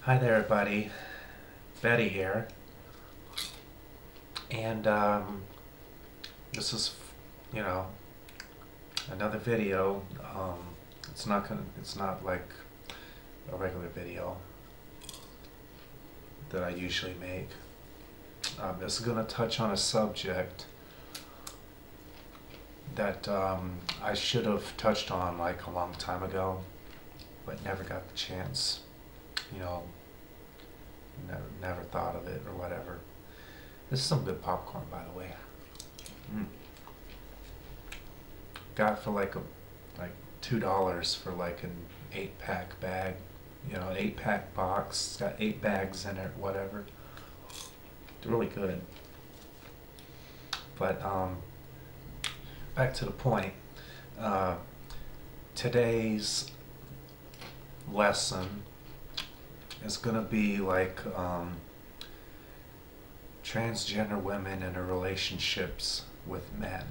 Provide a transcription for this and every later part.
Hi there, everybody. Betty here, and this is, you know, another video. It's not like a regular video that I usually make. This is gonna touch on a subject that I should have touched on like a long time ago, but never got the chance. You know, never thought of it or whatever. This is some good popcorn, by the way. Mm. Got it for like $2 for like an 8-pack bag. You know, an 8-pack box. It's got 8 bags in it, whatever. It's really good. But back to the point. Uh, Today's lesson is gonna be like transgender women and their relationships with men.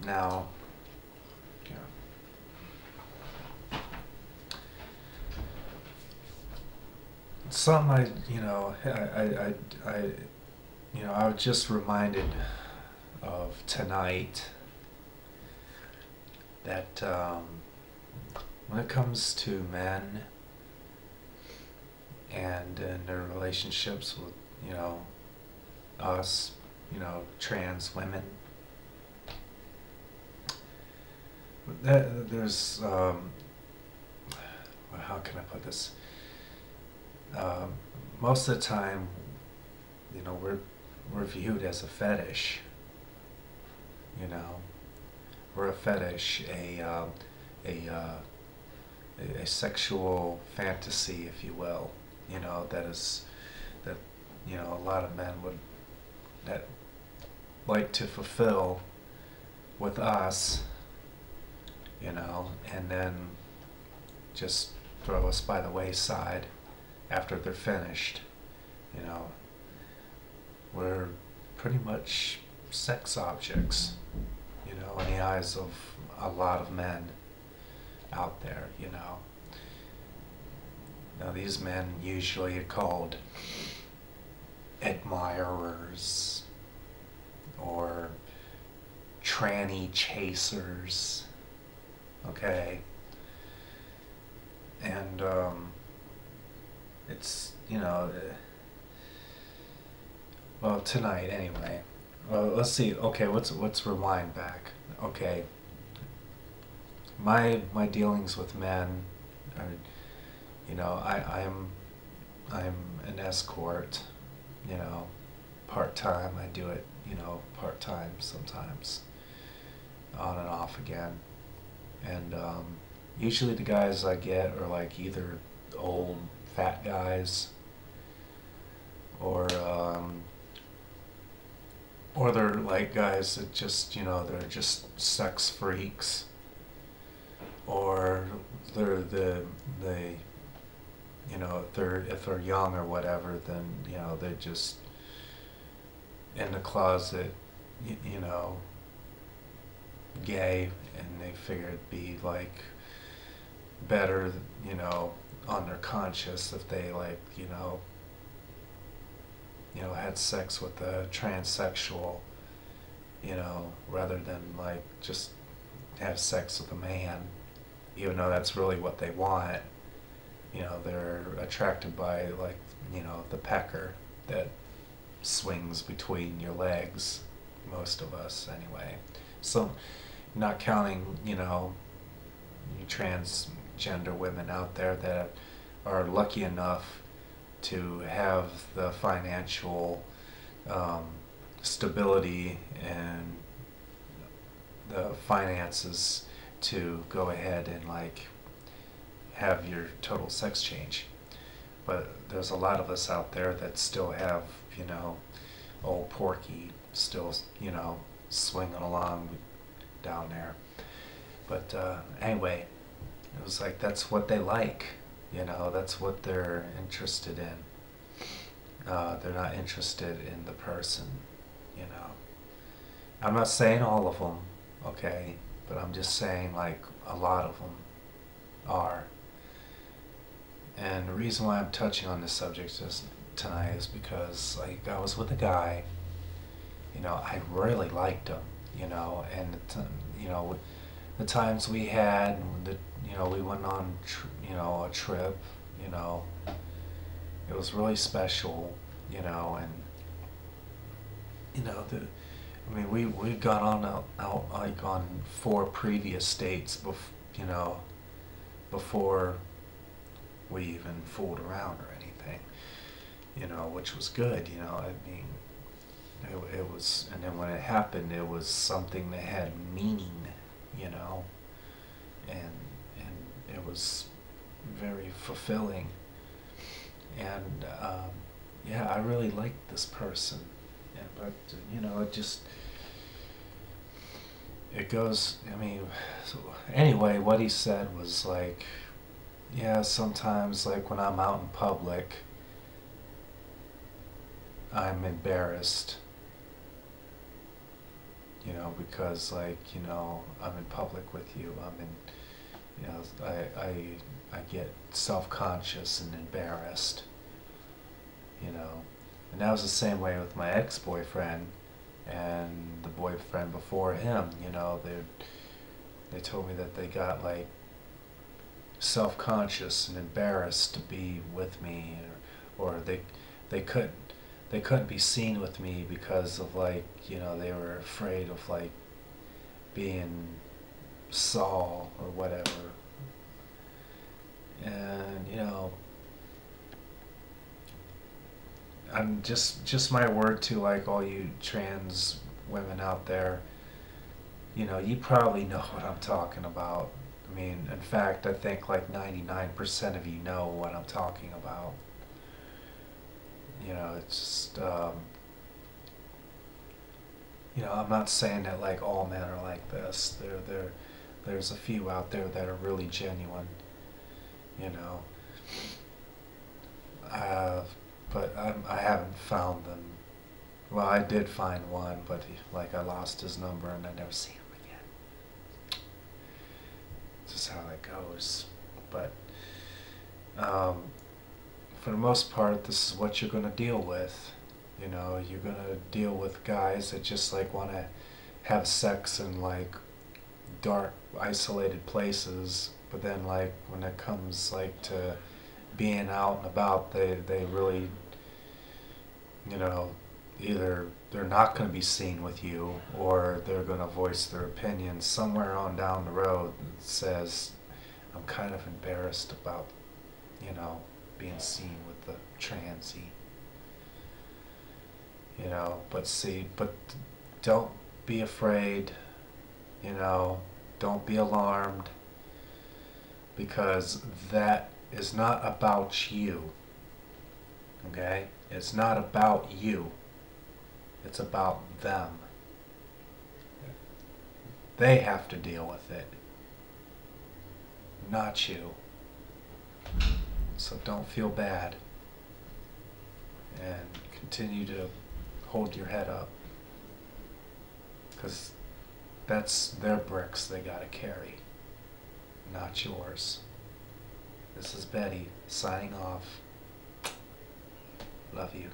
Now, something I was just reminded of tonight that when it comes to men and in their relationships with, us, trans women, there's, how can I put this? Most of the time, we're viewed as a fetish. We're a fetish, a sexual fantasy, if you will. That a lot of men that like to fulfill with us, and then just throw us by the wayside after they're finished. We're pretty much sex objects, in the eyes of a lot of men out there. Now these men usually are called admirers or tranny chasers, okay? And it's, well, tonight anyway. Well, let's see. Okay, let's rewind back. Okay, my dealings with men are, I'm an escort. Part time. I do it, part time sometimes, on and off again, and usually the guys I get are like either old fat guys or they're like guys that just, they're just sex freaks, or they're if they're young or whatever, then they're just in the closet, gay, and they figure it'd be like better, on their conscience if they like, had sex with a transsexual, rather than like just have sex with a man, even though that's really what they want. They're attracted by like, the pecker that swings between your legs, most of us anyway. So not counting, you transgender women out there that are lucky enough to have the financial stability and the finances to go ahead and like have your total sex change. But there's a lot of us out there that still have, old Porky still, swinging along down there. But anyway, it was like that's what they like. That's what they're interested in. They're not interested in the person. I'm not saying all of them, okay, but I'm just saying like a lot of them are. And the reason why I'm touching on this subject tonight is because like I was with a guy, I really liked him, and the times we had, we went on, a trip, you know, it was really special, and we've gone on out like on 4 previous dates, before we even fooled around or anything, which was good, it was, and then when it happened, it was something that had meaning, you know, and it was very fulfilling, and yeah, I really liked this person, but it goes. So anyway, what he said was like, yeah, sometimes like when I'm out in public, I'm embarrassed, because like, I'm in public with you. I get self-conscious and embarrassed, and that was the same way with my ex-boyfriend and the boyfriend before him. They told me that they got like self-conscious and embarrassed to be with me, or they couldn't they couldn't be seen with me because of like, they were afraid of like being saw or whatever. And I'm just my word to like all you trans women out there, you probably know what I'm talking about. In fact, I think like 99% of you know what I'm talking about. It's just, I'm not saying that like all men are like this. There's a few out there that are really genuine, you know. But I haven't found them. Well, I did find one, but like I lost his number and I never seen him again. Just how that goes. But for the most part, this is what you're gonna deal with. You're gonna deal with guys that just like want to have sex in like dark, isolated places, but then like when it comes like to being out and about, they really, either they're not going to be seen with you, or they're going to voice their opinion somewhere on down the road that says, I'm kind of embarrassed about, being seen with the transy. But don't be afraid, don't be alarmed, because that is not about you, okay? It's not about you. It's about them. They have to deal with it, not you. So don't feel bad, and continue to hold your head up, because that's their bricks they gotta carry, not yours. This is Betty signing off. Love you.